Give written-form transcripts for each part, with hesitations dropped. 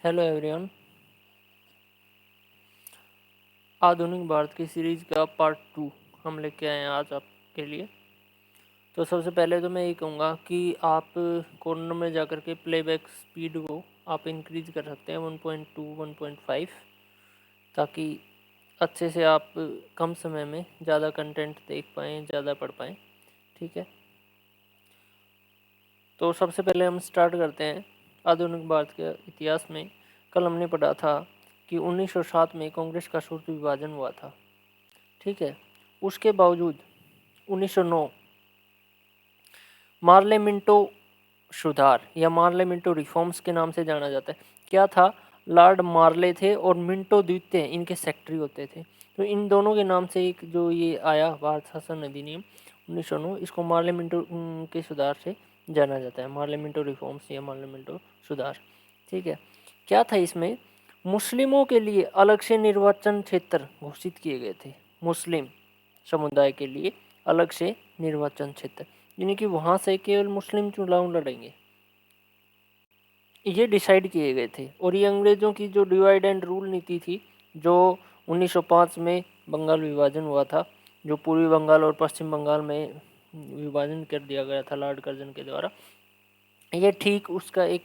Hello everyone. आधुनिक भारत की series का पार्ट 2 हम लेके आए हैं आज आपके लिए। तो सबसे पहले तो मैं ये कहूँगा कि आप कॉर्नर में जाकर के प्लेबैक स्पीड को आप इंक्रीज कर सकते हैं 1.2 1.5, ताकि अच्छे से आप कम समय में ज़्यादा कंटेंट देख पाएँ, ज़्यादा पढ़ पाएँ। ठीक है, तो सबसे पहले हम स्टार्ट करते हैं आधुनिक भारत के इतिहास में। कल हमने पढ़ा था कि 1907 में कांग्रेस का सूत्र विभाजन हुआ था। ठीक है, उसके बावजूद 1909 मार्लेमिंटो सुधार या मार्लेमिंटो रिफॉर्म्स के नाम से जाना जाता है। क्या था? लॉर्ड मार्ले थे और मिंटो द्वितीय इनके सेक्रेटरी होते थे। तो इन दोनों के नाम से एक जो ये आया भारत शासन अधिनियम 1909, इसको मार्लेमिंटो के सुधार से जाना जाता है, मार्लेमिंटो रिफॉर्म्स या मार्लेमिंटो सुधार। ठीक है, क्या था इसमें? मुस्लिमों के लिए अलग से निर्वाचन क्षेत्र घोषित किए गए थे। मुस्लिम समुदाय के लिए अलग से निर्वाचन क्षेत्र, यानी कि वहाँ से केवल मुस्लिम चुनाव लड़ेंगे, ये डिसाइड किए गए थे। और ये अंग्रेज़ों की जो डिवाइड एंड रूल नीति थी, जो 1905 में बंगाल विभाजन हुआ था, जो पूर्वी बंगाल और पश्चिम बंगाल में विभाजन कर दिया गया था लॉर्ड कर्जन के द्वारा, ये ठीक उसका एक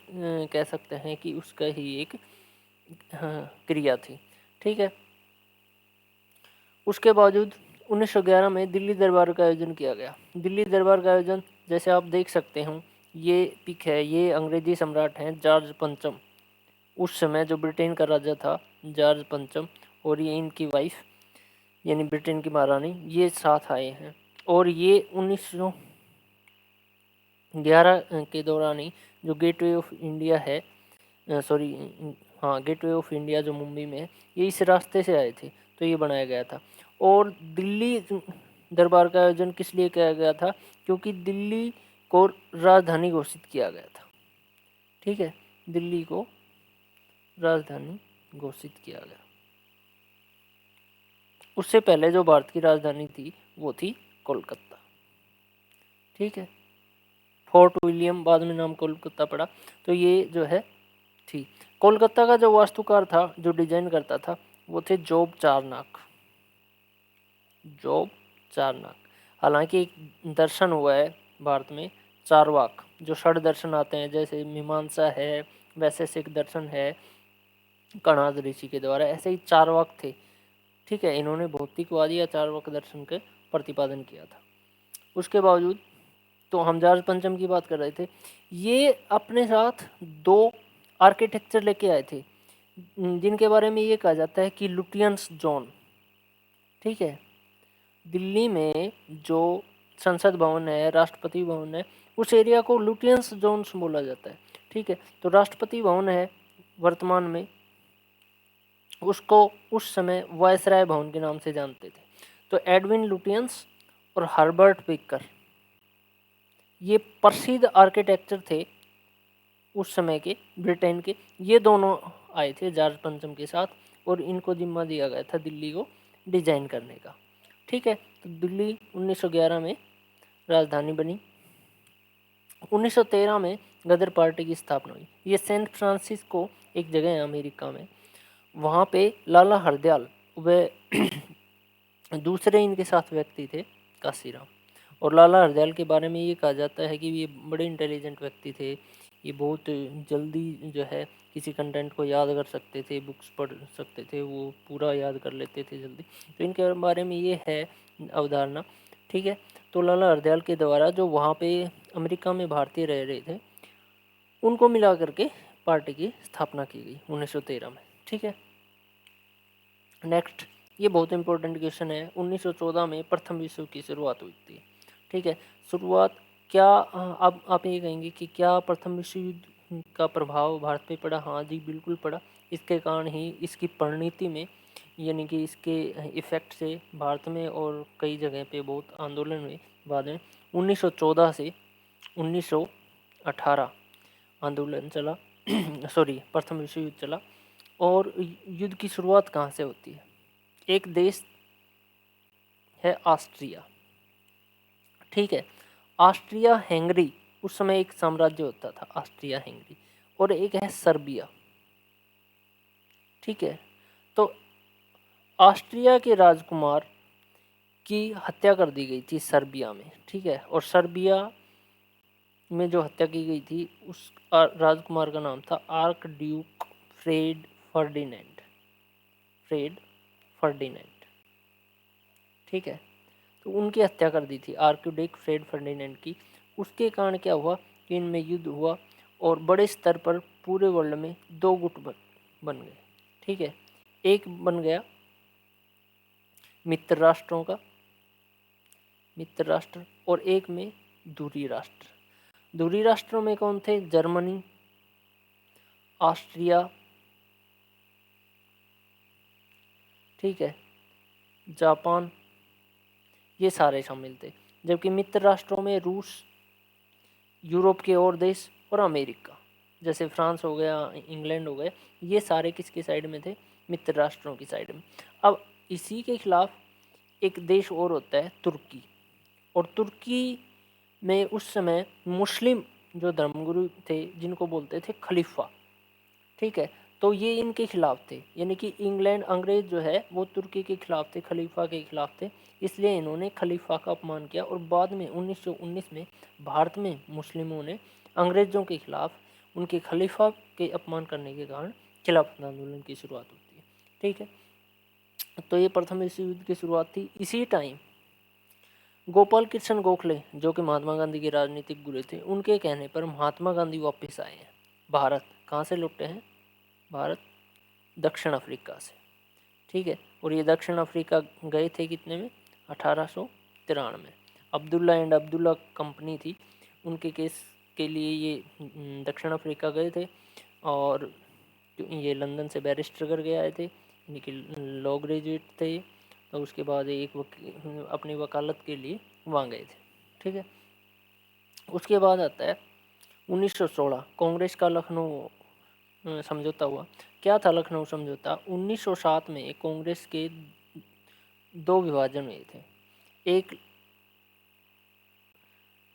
कह सकते हैं कि उसका ही एक क्रिया थी। ठीक है, उसके बावजूद 1911 में दिल्ली दरबार का आयोजन किया गया। दिल्ली दरबार का आयोजन जैसे आप देख सकते हो, ये पिक है, ये अंग्रेजी सम्राट हैं जॉर्ज पंचम, उस समय जो ब्रिटेन का राजा था जॉर्ज पंचम, और ये इनकी वाइफ यानी ब्रिटेन की महारानी, ये साथ आए हैं। और ये 1911 के दौरान ही जो गेटवे ऑफ इंडिया है, सॉरी हाँ, गेटवे ऑफ इंडिया जो मुंबई में है, ये इस रास्ते से आए थे, तो ये बनाया गया था। और दिल्ली दरबार का आयोजन किस लिए किया गया था? क्योंकि दिल्ली को राजधानी घोषित किया गया था। ठीक है, दिल्ली को राजधानी घोषित किया गया। उससे पहले जो भारत की राजधानी थी वो थी कोलकाता। ठीक है, फोर्ट विलियम बाद में नाम कोलकाता पड़ा। तो ये जो है थी कोलकाता का जो वास्तुकार था, जो डिजाइन करता था, वो थे जॉब चारनाक। जॉब चारनाक। हालांकि एक दर्शन हुआ है भारत में, चारवाक, जो षड दर्शन आते हैं, जैसे मीमांसा है, वैशेषिक दर्शन है कणाद ऋषि के द्वारा, ऐसे ही चारवाक थे। ठीक है, इन्होंने भौतिकवादी या चारवाक दर्शन के प्रतिपादन किया था। उसके बावजूद तो हम जॉर्ज पंचम की बात कर रहे थे, ये अपने साथ दो आर्किटेक्चर लेके आए थे, जिनके बारे में ये कहा जाता है कि लुटियंस जोन। ठीक है, दिल्ली में जो संसद भवन है, राष्ट्रपति भवन है, उस एरिया को लुटियंस जोन्स बोला जाता है। ठीक है, तो राष्ट्रपति भवन है वर्तमान में, उसको उस समय वायसराय भवन के नाम से जानते थे। तो एडविन लुटियंस और हर्बर्ट बेकर, ये प्रसिद्ध आर्किटेक्चर थे उस समय के ब्रिटेन के। ये दोनों आए थे जॉर्ज पंचम के साथ, और इनको जिम्मा दिया गया था दिल्ली को डिजाइन करने का। ठीक है, तो दिल्ली 1911 में राजधानी बनी। 1913 में गदर पार्टी की स्थापना हुई। ये सैन फ्रांसिस्को एक जगह है अमेरिका में, वहाँ पे लाला हरदयाल वे दूसरे इनके साथ व्यक्ति थे, काशीराम। और लाला हरदयाल के बारे में ये कहा जाता है कि ये बड़े इंटेलिजेंट व्यक्ति थे, ये बहुत जल्दी जो है किसी कंटेंट को याद कर सकते थे, बुक्स पढ़ सकते थे, वो पूरा याद कर लेते थे जल्दी। तो इनके बारे में ये है अवधारणा। ठीक है, तो लाला हरदयाल के द्वारा जो वहाँ पे अमेरिका में भारतीय रह रहे थे, उनको मिला करके पार्टी की स्थापना की गई 1913 में। ठीक है, नेक्स्ट, ये बहुत इंपॉर्टेंट क्वेश्चन है। 1914 में प्रथम विश्व युद्ध की शुरुआत हुई थी। ठीक है, शुरुआत क्या, अब आप ये कहेंगे कि क्या प्रथम विश्व युद्ध का प्रभाव भारत पे पड़ा? हाँ जी, बिल्कुल पड़ा। इसके कारण ही इसकी परिणति में, यानी कि इसके इफेक्ट से भारत में और कई जगह पे बहुत आंदोलन हुए बाद में। 1914 से 1918 आंदोलन चला सॉरी, प्रथम विश्व युद्ध चला। और युद्ध की शुरुआत कहाँ से होती है? एक देश है ऑस्ट्रिया। ठीक है, ऑस्ट्रिया हंगरी, उस समय एक साम्राज्य होता था ऑस्ट्रिया हंगरी। और एक है सर्बिया। ठीक है। तो ऑस्ट्रिया के राजकुमार की हत्या कर दी गई थी सर्बिया में, ठीक है। और सर्बिया में जो हत्या की गई थी उस राजकुमार का नाम था archduke Fred Ferdinand, Fred Ferdinand, ठीक है। तो उनकी हत्या कर दी थी आर्किड्यूक फ्रेड फर्डिनेंड की। उसके कारण क्या हुआ कि इनमें युद्ध हुआ और बड़े स्तर पर पूरे वर्ल्ड में दो गुट बन गए, ठीक है। एक बन गया मित्र राष्ट्रों का, मित्र राष्ट्र, और एक में दूरी राष्ट्र। दूरी राष्ट्रों में कौन थे? जर्मनी, ऑस्ट्रिया, ठीक है, जापान, ये सारे शामिल थे। जबकि मित्र राष्ट्रों में रूस, यूरोप के और देश और अमेरिका, जैसे फ्रांस हो गया, इंग्लैंड हो गया, ये सारे किसकी साइड में थे? मित्र राष्ट्रों की साइड में। अब इसी के खिलाफ एक देश और होता है तुर्की, और तुर्की में उस समय मुस्लिम जो धर्मगुरु थे जिनको बोलते थे खलीफा, ठीक है। तो ये इनके खिलाफ थे, यानी कि इंग्लैंड अंग्रेज जो है वो तुर्की के खिलाफ थे, खलीफा के खिलाफ थे, इसलिए इन्होंने खलीफा का अपमान किया। और बाद में 1919 में भारत में मुस्लिमों ने अंग्रेजों के खिलाफ उनके खलीफा के अपमान करने के कारण खिलाफत आंदोलन की शुरुआत होती है, ठीक है। तो ये प्रथम विश्व युद्ध की शुरुआत थी। इसी टाइम गोपाल कृष्ण गोखले जो कि महात्मा गांधी के राजनीतिक गुरु थे, उनके कहने पर महात्मा गांधी वापस आए हैं भारत। कहाँ से लौटे हैं? भारत, दक्षिण अफ्रीका से, ठीक है। और ये दक्षिण अफ्रीका गए थे कितने में? 1893। अब्दुल्ला एंड अब्दुल्ला कंपनी थी, उनके केस के लिए ये दक्षिण अफ्रीका गए थे। और ये लंदन से बैरिस्टर करके आए थे, यानी कि लॉ ग्रेजुएट थे। तो उसके बाद एक अपनी वकालत के लिए वहाँ गए थे, ठीक है। उसके बाद आता है 1916, कांग्रेस का लखनऊ समझौता हुआ। क्या था लखनऊ समझौता? 1907 में कांग्रेस के दो विभाजन हुए थे। एक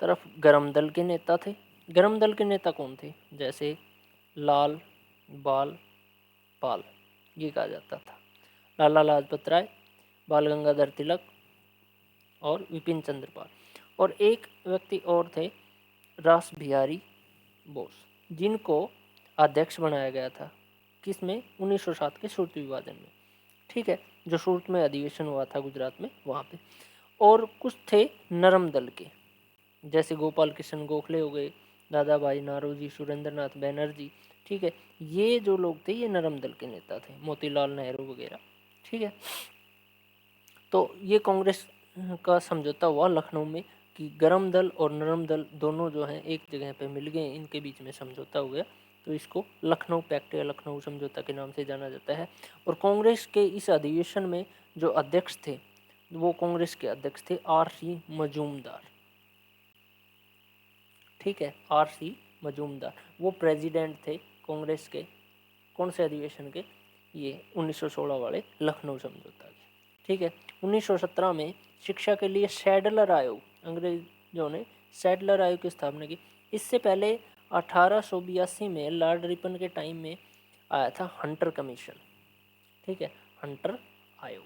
तरफ गरम दल के नेता थे। गरम दल के नेता कौन थे? जैसे लाल, बाल, पाल, ये कहा जाता था। लाला लाजपत राय, बाल गंगाधर तिलक और विपिन चंद्र पाल। और एक व्यक्ति और थे, रास बिहारी बोस, जिनको अध्यक्ष बनाया गया था। किसमें? 1907 के सूरत विभाजन में, ठीक है, जो सूरत में अधिवेशन हुआ था गुजरात में, वहाँ पे। और कुछ थे नरम दल के, जैसे गोपाल कृष्ण गोखले हो गए, दादा भाई नारोजी, सुरेंद्र नाथ बैनर्जी, ठीक है। ये जो लोग थे ये नरम दल के नेता थे, मोतीलाल नेहरू वगैरह, ठीक है। तो ये कांग्रेस का समझौता हुआ लखनऊ में कि गरम दल और नरम दल दोनों जो हैं एक जगह पे मिल गए, इनके बीच में समझौता हो गया। तो इसको लखनऊ पैक्ट या लखनऊ समझौता के नाम से जाना जाता है। और कांग्रेस के इस अधिवेशन में जो अध्यक्ष थे वो कांग्रेस के अध्यक्ष थे R.C. मजूमदार, ठीक है। R.C. मजूमदार वो प्रेसिडेंट थे कांग्रेस के। कौन से अधिवेशन के? ये 1916 वाले लखनऊ समझौता के, ठीक है। 1917 में शिक्षा के लिए सैडलर आयोग, अंग्रेजों ने सैडलर आयोग की स्थापना की। इससे पहले 1882 में लॉर्ड रिपन के टाइम में आया था हंटर कमीशन, ठीक है, हंटर आयोग।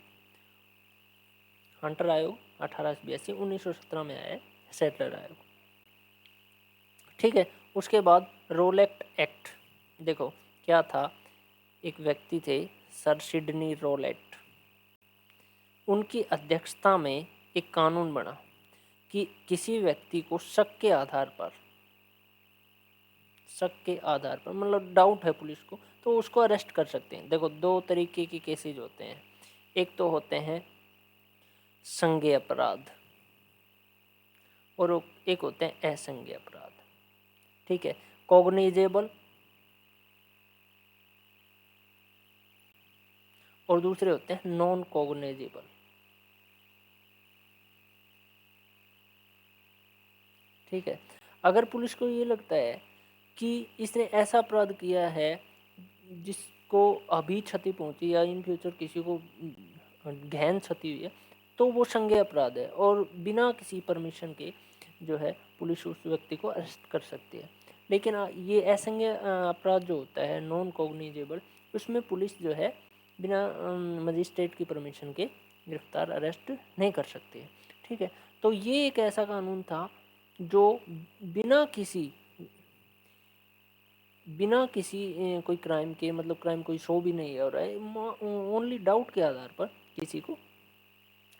हंटर आयोग 1882, 1917 में आया है सैडलर आयोग, ठीक है। उसके बाद रोलेट एक्ट, देखो क्या था, एक व्यक्ति थे सर सिडनी रोलेट, उनकी अध्यक्षता में एक कानून बना कि किसी व्यक्ति को शक के आधार पर, मतलब डाउट है पुलिस को, तो उसको अरेस्ट कर सकते हैं। देखो दो तरीके के केसेज होते हैं, एक तो होते हैं संज्ञेय अपराध और एक होते हैं असंज्ञेय अपराध, ठीक है। कॉग्निजेबल और दूसरे होते हैं नॉन कॉग्निजेबल, ठीक है। अगर पुलिस को ये लगता है कि इसने ऐसा अपराध किया है जिसको अभी क्षति पहुंची या इन फ्यूचर किसी को गहन क्षति हुई है, तो वो संज्ञेय अपराध है और बिना किसी परमिशन के जो है पुलिस उस व्यक्ति को अरेस्ट कर सकती है। लेकिन ये असंज्ञेय अपराध जो होता है नॉन कॉग्निजेबल, उसमें पुलिस जो है बिना मजिस्ट्रेट की परमिशन के गिरफ्तार अरेस्ट नहीं कर सकती है। ठीक है, तो ये एक ऐसा कानून था जो बिना किसी कोई क्राइम के, मतलब क्राइम कोई शो भी नहीं हो रहा है, ओनली डाउट के आधार पर किसी को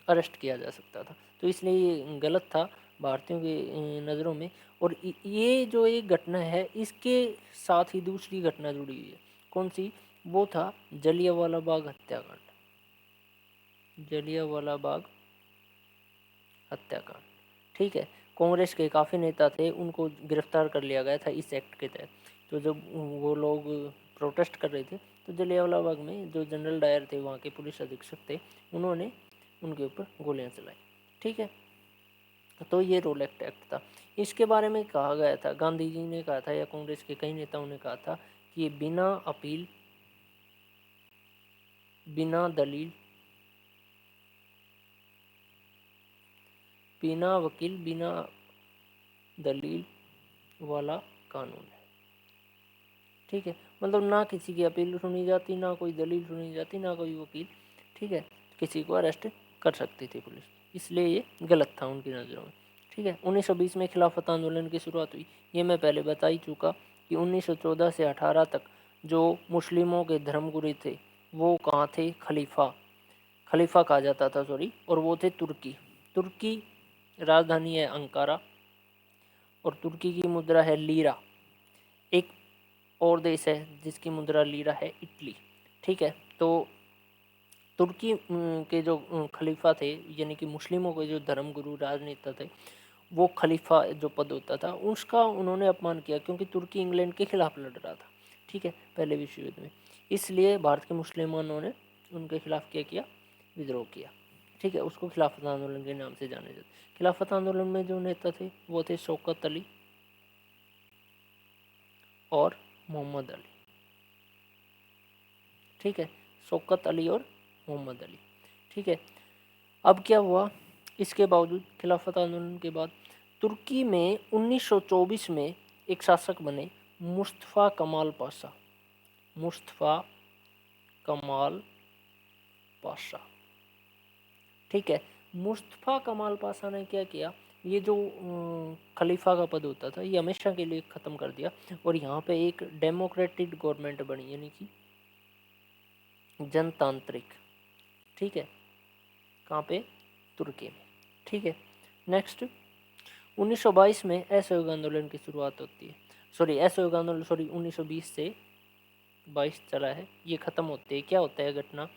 अरेस्ट किया जा सकता था। तो इसलिए ये गलत था भारतीयों की नज़रों में। और ये जो एक घटना है इसके साथ ही दूसरी घटना जुड़ी हुई है। कौन सी? वो था जलियांवाला बाग हत्याकांड। जलियांवाला बाग हत्याकांड। ठीक है, कांग्रेस के काफ़ी नेता थे, उनको गिरफ्तार कर लिया गया था इस एक्ट के तहत। तो जब वो लोग प्रोटेस्ट कर रहे थे तो जलियांवाला बाग में जो जनरल डायर थे, वहाँ के पुलिस अधीक्षक थे, उन्होंने उनके ऊपर गोलियां चलाई। ठीक है, तो ये रोल एक्ट था। इसके बारे में कहा गया था, गांधी जी ने कहा था या कांग्रेस के कई नेताओं ने कहा था कि ये बिना अपील, बिना दलील, बिना वकील, बिना दलील वाला कानून है। ठीक है, मतलब ना किसी की अपील सुनी जाती, ना कोई दलील सुनी जाती, ना कोई वकील। ठीक है, किसी को अरेस्ट कर सकती थी पुलिस, इसलिए ये गलत था उनकी नज़रों में। ठीक है, 1920 में खिलाफत आंदोलन की शुरुआत हुई। ये मैं पहले बता ही चुका कि 1914 से 18 तक जो मुस्लिमों के धर्मगुरु थे वो कहाँ थे? खलीफा कहा जाता था, सॉरी, और वो थे तुर्की। तुर्की राजधानी है अंकारा और तुर्की की मुद्रा है लीरा। एक और देश है जिसकी मुद्रा लीरा है, इटली। ठीक है, तो तुर्की के जो खलीफा थे, यानी कि मुस्लिमों के जो धर्मगुरु राजनेता थे, वो खलीफा जो पद होता था उसका उन्होंने अपमान किया, क्योंकि तुर्की इंग्लैंड के खिलाफ लड़ रहा था। ठीक है, पहले विश्व युद्ध में। इसलिए भारत के मुसलमानों ने उनके खिलाफ क्या किया? विद्रोह किया। ठीक है, उसको खिलाफत आंदोलन के नाम से जाने जाते। खिलाफत आंदोलन में जो नेता थे वो थे शौकत अली और मोहम्मद अली। ठीक है, शौकत अली और मोहम्मद अली। ठीक है, अब क्या हुआ? इसके बावजूद खिलाफत आंदोलन के बाद तुर्की में 1924 में एक शासक बने मुस्तफ़ा कमाल पाशा। मुस्तफ़ा कमाल पाशा। ठीक है, मुस्तफ़ा कमाल पाशा ने क्या किया? ये जो खलीफा का पद होता था ये हमेशा के लिए ख़त्म कर दिया और यहाँ पे एक डेमोक्रेटिक गवर्नमेंट बनी, यानी कि जनतांत्रिक। ठीक है, कहाँ पे? तुर्की में। ठीक है, नेक्स्ट 1922 में असहयोग आंदोलन की शुरुआत होती है। असहयोग आंदोलन 1920 से 22 चला है, ये ख़त्म होते हैं। क्या होता है घटना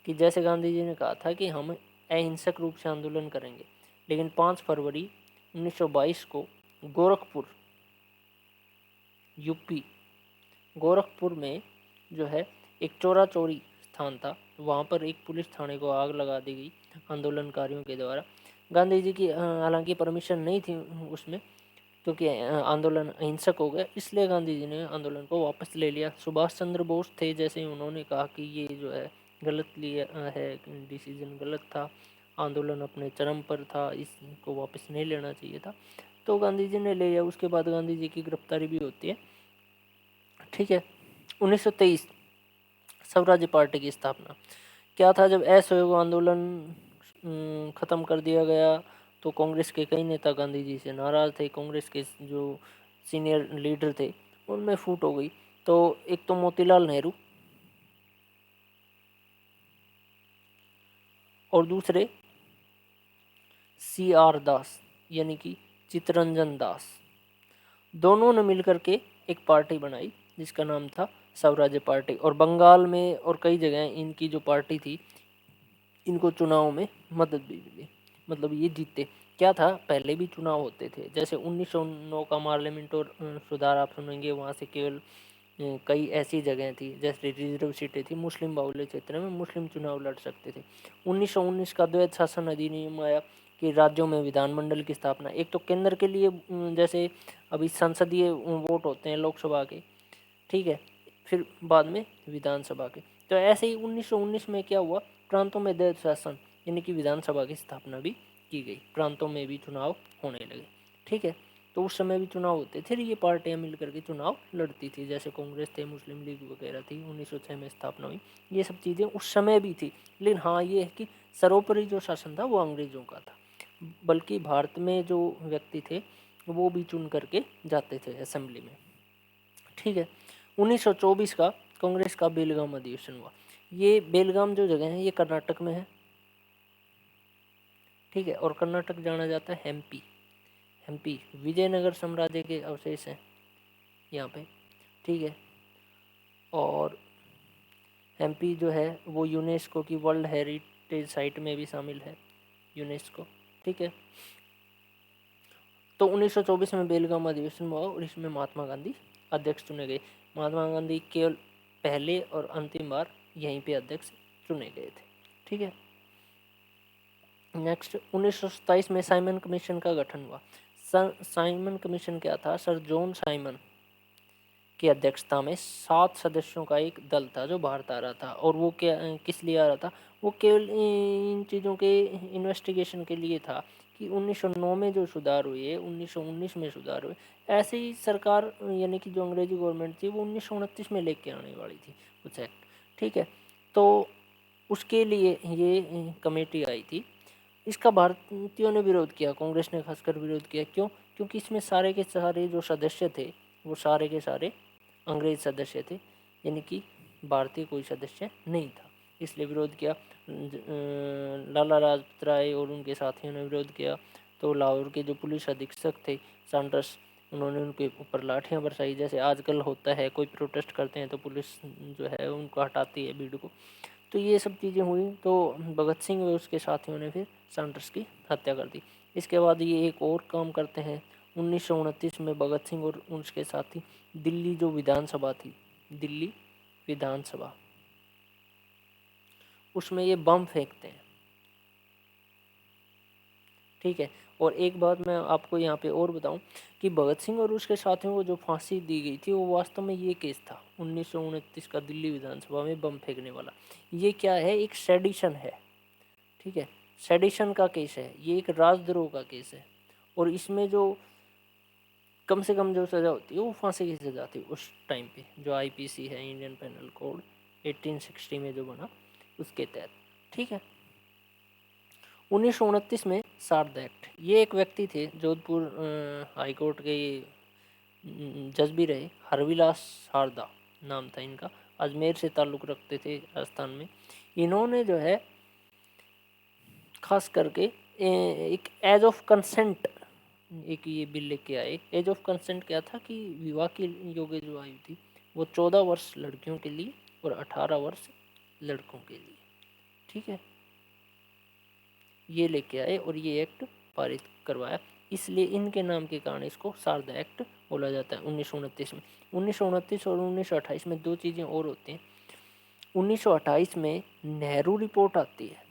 कि जैसे गांधी जी ने कहा था कि हम अहिंसक रूप से आंदोलन करेंगे, लेकिन 5 फरवरी 1922 को गोरखपुर, यूपी, गोरखपुर में जो है एक चोरा चोरी स्थान था, वहाँ पर एक पुलिस थाने को आग लगा दी गई आंदोलनकारियों के द्वारा। गांधी जी की हालांकि परमिशन नहीं थी उसमें, क्योंकि आंदोलन अहिंसक हो गया, इसलिए गांधी जी ने आंदोलन को वापस ले लिया। सुभाष चंद्र बोस थे, जैसे उन्होंने कहा कि ये जो है गलत लिया है, डिसीजन गलत था, आंदोलन अपने चरम पर था, इसको वापस नहीं लेना चाहिए था, तो गांधी जी ने ले लिया। उसके बाद गांधी जी की गिरफ्तारी भी होती है। ठीक है, 1923 स्वराज्य पार्टी की स्थापना। क्या था? जब असहयोग आंदोलन ख़त्म कर दिया गया तो कांग्रेस के कई नेता गांधी जी से नाराज़ थे। कांग्रेस के जो सीनियर लीडर थे उनमें फूट हो गई। तो एक तो मोतीलाल नेहरू और दूसरे CR दास, यानी कि चित्तरंजन दास, दोनों ने मिलकर के एक पार्टी बनाई जिसका नाम था स्वराज्य पार्टी। और बंगाल में और कई जगह इनकी जो पार्टी थी, इनको चुनाव में मदद भी मिली, मतलब ये जीते। क्या था? पहले भी चुनाव होते थे, जैसे 1909 का पार्लियामेंट और सुधार आप सुनेंगे, वहाँ से केवल कई ऐसी जगह थी जैसे रिजर्व सीटें थी, मुस्लिम बाहुल्य क्षेत्र में मुस्लिम चुनाव लड़ सकते थे। 1919 का द्वैध शासन अधिनियम आया कि राज्यों में विधानमंडल की स्थापना। एक तो केंद्र के लिए जैसे अभी संसदीय वोट होते हैं लोकसभा के, ठीक है, फिर बाद में विधानसभा के। तो ऐसे ही 1919 में क्या हुआ? प्रांतों में द्वैध शासन यानी कि विधानसभा की स्थापना भी की गई, प्रांतों में भी चुनाव होने लगे। ठीक है, तो उस समय भी चुनाव होते थे, ये पार्टियां मिलकर के चुनाव लड़ती थी, जैसे कांग्रेस थे, मुस्लिम लीग वगैरह थी, 1906 में स्थापना हुई, ये सब चीज़ें उस समय भी थी। लेकिन हाँ ये है कि सर्वोपरि जो शासन था वो अंग्रेज़ों का था, बल्कि भारत में जो व्यक्ति थे वो भी चुन करके जाते थे असेंबली में। ठीक है, 1924 का कांग्रेस का बेलगाम अधिवेशन हुआ। ये बेलगाम जो जगह है ये कर्नाटक में है। ठीक है, और कर्नाटक जाना जाता है एमपी। एमपी विजयनगर साम्राज्य के अवशेष हैं यहाँ पे। ठीक है, और एमपी जो है वो यूनेस्को की वर्ल्ड हेरिटेज साइट में भी शामिल है, यूनेस्को। ठीक है, तो 1924 में बेलगाम अधिवेशन हुआ और इसमें महात्मा गांधी अध्यक्ष चुने गए। महात्मा गांधी केवल पहले और अंतिम बार यहीं पे अध्यक्ष चुने गए थे। ठीक है, नेक्स्ट 1927 में साइमन कमीशन का गठन हुआ। साइमन कमीशन क्या था? सर जॉन साइमन की अध्यक्षता में 7 सदस्यों का एक दल था जो भारत आ रहा था। और वो क्या किस लिए आ रहा था? वो केवल इन चीज़ों के इन्वेस्टिगेशन के लिए था कि 1909 में जो सुधार हुए, 1919 में सुधार हुए, ऐसे ही सरकार यानी कि जो अंग्रेजी गवर्नमेंट थी वो 1929 में लेके आने वाली थी कुछ एक्ट। ठीक है, तो उसके लिए ये कमेटी आई थी। इसका भारतीयों ने विरोध किया, कांग्रेस ने खासकर विरोध किया। क्यों? क्योंकि इसमें सारे के सारे जो सदस्य थे वो सारे के सारे अंग्रेज सदस्य थे, यानी कि भारतीय कोई सदस्य नहीं था, इसलिए विरोध किया। लाला लाजपत राय और उनके साथियों ने विरोध किया। तो लाहौर के जो पुलिस अधीक्षक थे सैंडर्स, उन्होंने उनके ऊपर लाठियां बरसाई, जैसे आजकल होता है, कोई प्रोटेस्ट करते हैं तो पुलिस जो है उनको हटाती है भीड़ को। तो ये सब चीज़ें हुई, तो भगत सिंह और उसके साथियों ने फिर सैंडर्स की हत्या कर दी। इसके बाद ये एक और काम करते हैं। 1929 में भगत सिंह और उसके साथी दिल्ली जो विधानसभा थी, दिल्ली विधानसभा, उसमें ये बम फेंकते हैं। ठीक है, और एक बात मैं आपको यहाँ पे और बताऊं कि भगत सिंह और उसके साथियों को जो फांसी दी गई थी वो वास्तव में ये केस था 1929 का दिल्ली विधानसभा में बम फेंकने वाला। ये क्या है? एक सेडिशन है। ठीक है, सेडिशन का केस है, ये एक राजद्रोह का केस है। और इसमें जो कम से कम जो सज़ा होती है वो फांसी की सज़ा थी उस टाइम पे, जो आईपीसी है, इंडियन पेनल कोड 1860 में जो बना उसके तहत। ठीक है, 1929 में शारदा एक्ट। ये एक व्यक्ति थे, जोधपुर हाई कोर्ट के जज भी रहे, हरविलास शारदा नाम था इनका, अजमेर से ताल्लुक़ रखते थे राजस्थान में। इन्होंने जो है खास करके एक एज ऑफ कंसेंट एक ये बिल लेके आए। एज ऑफ कंसेंट क्या था कि विवाह की योग्य जो आयु थी वो 14 वर्ष लड़कियों के लिए और 18 वर्ष लड़कों के लिए। ठीक है, ये लेके आए और ये एक्ट पारित करवाया, इसलिए इनके नाम के कारण इसको शारदा एक्ट बोला जाता है। 1929 में, 1929 और 1928 में दो चीज़ें और होती हैं। 1928 में नेहरू रिपोर्ट आती है।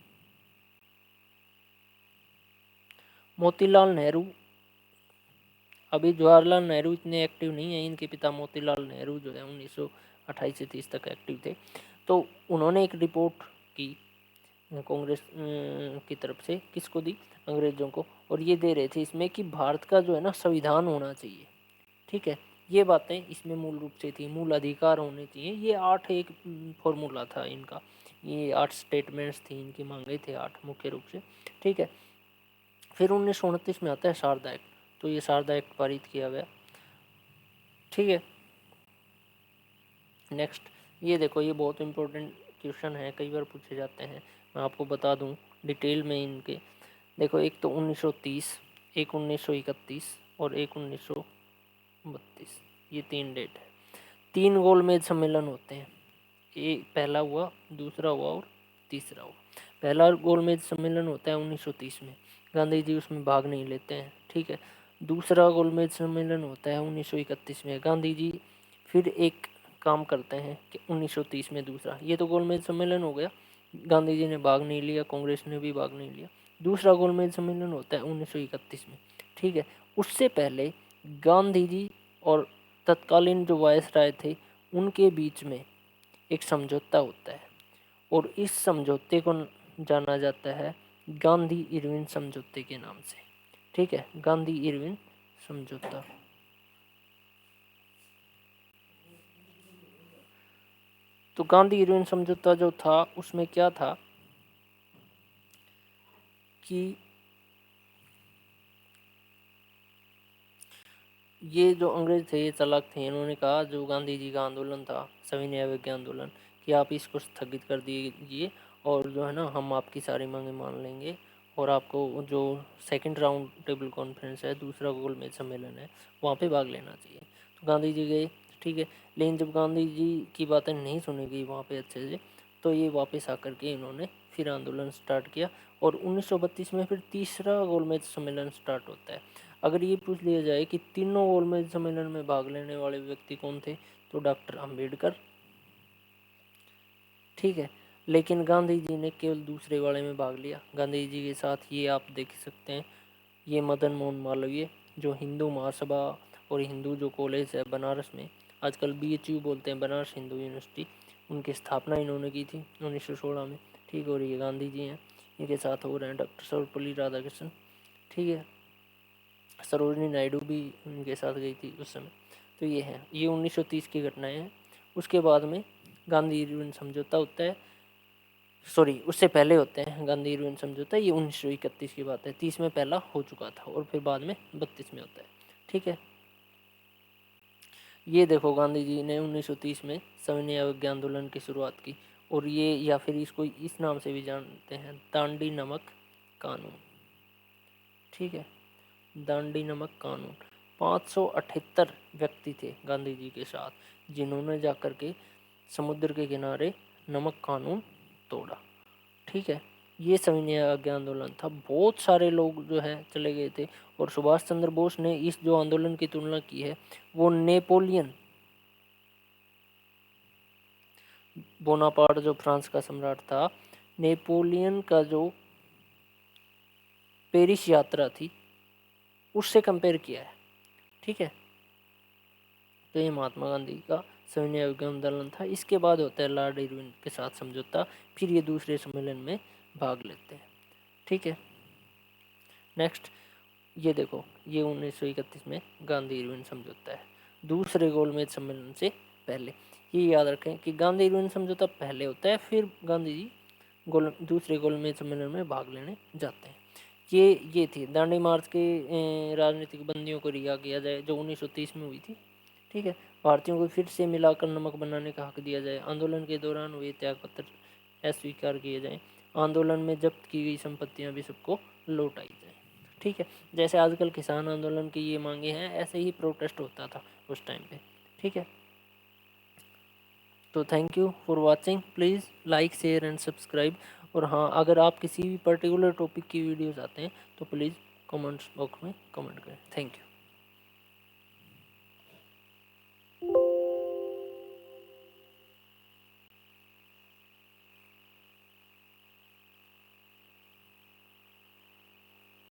मोतीलाल नेहरू, अभी जवाहरलाल नेहरू इतने एक्टिव नहीं है, इनके पिता मोतीलाल नेहरू जो है 1928 से 30 तक एक्टिव थे। तो उन्होंने एक रिपोर्ट की कांग्रेस की तरफ से, किसको दी? अंग्रेज़ों को। और ये दे रहे थे इसमें कि भारत का जो है ना संविधान होना चाहिए। ठीक है, ये बातें इसमें मूल रूप से थी, मूल अधिकार होने चाहिए। ये 8 एक फॉर्मूला था इनका, ये 8 स्टेटमेंट्स थी इनकी, मांगे थे 8 मुख्य रूप से। ठीक है, फिर 1929 में आता है शारदा एक्ट, तो ये शारदा एक्ट पारित किया गया। ठीक है, नेक्स्ट ये देखो, ये बहुत इंपॉर्टेंट क्वेश्चन है, कई बार पूछे जाते हैं, मैं आपको बता दूं डिटेल में इनके। देखो, एक तो 1930, एक 1931 और एक 1932, ये 3 डेट है। 3 गोलमेज सम्मेलन होते हैं, एक पहला हुआ, दूसरा हुआ और तीसरा हुआ। पहला गोलमेज सम्मेलन होता है 1930 में, गांधी जी उसमें भाग नहीं लेते हैं। ठीक है, दूसरा गोलमेज सम्मेलन होता है 1931 में, गांधी जी फिर एक काम करते हैं कि 1930 में दूसरा, ये तो गोलमेज सम्मेलन हो गया, गांधी जी ने भाग नहीं लिया, कांग्रेस ने भी भाग नहीं लिया। दूसरा गोलमेज सम्मेलन होता है 1931 में। ठीक है, उससे पहले गांधी जी और तत्कालीन जो वायसराय थे उनके बीच में एक समझौता होता है, और इस समझौते को जाना जाता है गांधी इरविन समझौते के नाम से। ठीक है, गांधी इरविन समझौता। तो गांधी इरविन समझौता जो था उसमें क्या था कि ये जो अंग्रेज थे ये चालाक थे। इन्होंने कहा जो गांधी जी का आंदोलन था सविनय अवज्ञा आंदोलन कि आप इसको स्थगित कर दीजिए और जो है ना हम आपकी सारी मांगें मान लेंगे और आपको जो सेकंड राउंड टेबल कॉन्फ्रेंस है, दूसरा गोलमेज सम्मेलन है, वहाँ पे भाग लेना चाहिए। तो गांधी जी गए, ठीक है। लेकिन जब गांधी जी की बातें नहीं सुनी गई वहाँ पे अच्छे से, तो ये वापस आकर के इन्होंने फिर आंदोलन स्टार्ट किया और 1932 में फिर तीसरा गोलमेज सम्मेलन स्टार्ट होता है। अगर ये पूछ लिया जाए कि तीनों गोलमेज सम्मेलन में भाग लेने वाले व्यक्ति कौन थे, तो डॉक्टर अंबेडकर, ठीक है। लेकिन गांधी जी ने केवल दूसरे वाले में भाग लिया। गांधी जी के साथ ये आप देख सकते हैं, ये मदन मोहन मालवीय जो हिंदू महासभा और हिंदू जो कॉलेज है बनारस में, आजकल BHU बोलते हैं, बनारस हिंदू यूनिवर्सिटी, उनकी स्थापना इन्होंने की थी 1916 में, ठीक है। और ये गांधी जी हैं, इनके साथ हो रहे हैं डॉक्टर सर्वपल्ली राधाकृष्णन, ठीक है। सरोजनी नायडू भी उनके साथ गई थी उस समय। तो ये है, ये 1930 की घटनाएं हैं। उसके बाद में गांधी इरविन समझौता होता है, सॉरी उससे पहले होते हैं गांधी इरविन समझौता, ये 1931 की बात है। 30 में पहला हो चुका था और फिर बाद में 32 में होता है, ठीक है। ये देखो गांधी जी ने 1930 में सविनय अवज्ञा आंदोलन की शुरुआत की और ये, या फिर इसको इस नाम से भी जानते हैं, दांडी नमक कानून, ठीक है। दांडी नमक कानून, 578 व्यक्ति थे गांधी जी के साथ जिन्होंने जाकर के समुद्र के किनारे नमक कानून तोड़ा, ठीक है। ये सविनय अवज्ञा आंदोलन था। बहुत सारे लोग जो है चले गए थे और सुभाष चंद्र बोस ने इस जो आंदोलन की तुलना की है वो नेपोलियन बोनापार्ट जो फ्रांस का सम्राट था, नेपोलियन का जो पेरिस यात्रा थी उससे कंपेयर किया है, ठीक है। तो ये महात्मा गांधी का सविनय अवज्ञा आंदोलन था। इसके बाद होता है लॉर्ड इरविन के साथ समझौता, फिर ये दूसरे सम्मेलन में भाग लेते हैं, ठीक है। नेक्स्ट ये देखो, ये 1931 में गांधी इरविन समझौता है, दूसरे गोलमेज सम्मेलन से पहले। ये याद रखें कि गांधी इरविन समझौता पहले होता है, फिर गांधी जी दूसरे गोलमेज सम्मेलन में भाग लेने जाते हैं। ये थी दांडी मार्च के राजनीतिक बंदियों को रिहा किया जाए जो 1930 में हुई थी, ठीक है। भारतीयों को फिर से मिलाकर नमक बनाने का हक दिया जाए। आंदोलन के दौरान हुए त्यागपत्र अस्वीकार किए जाएं। आंदोलन में जब्त की गई संपत्तियां भी सबको लौटाई जाए, ठीक है। जैसे आजकल किसान आंदोलन की ये मांगे हैं, ऐसे ही प्रोटेस्ट होता था उस टाइम पे, ठीक है। तो thank you for watching, please like share and subscribe. और हाँ, अगर आप किसी भी पर्टिकुलर टॉपिक की वीडियो चाहते हैं तो प्लीज़ कमेंट्स बॉक्स में कमेंट करें। Thank you.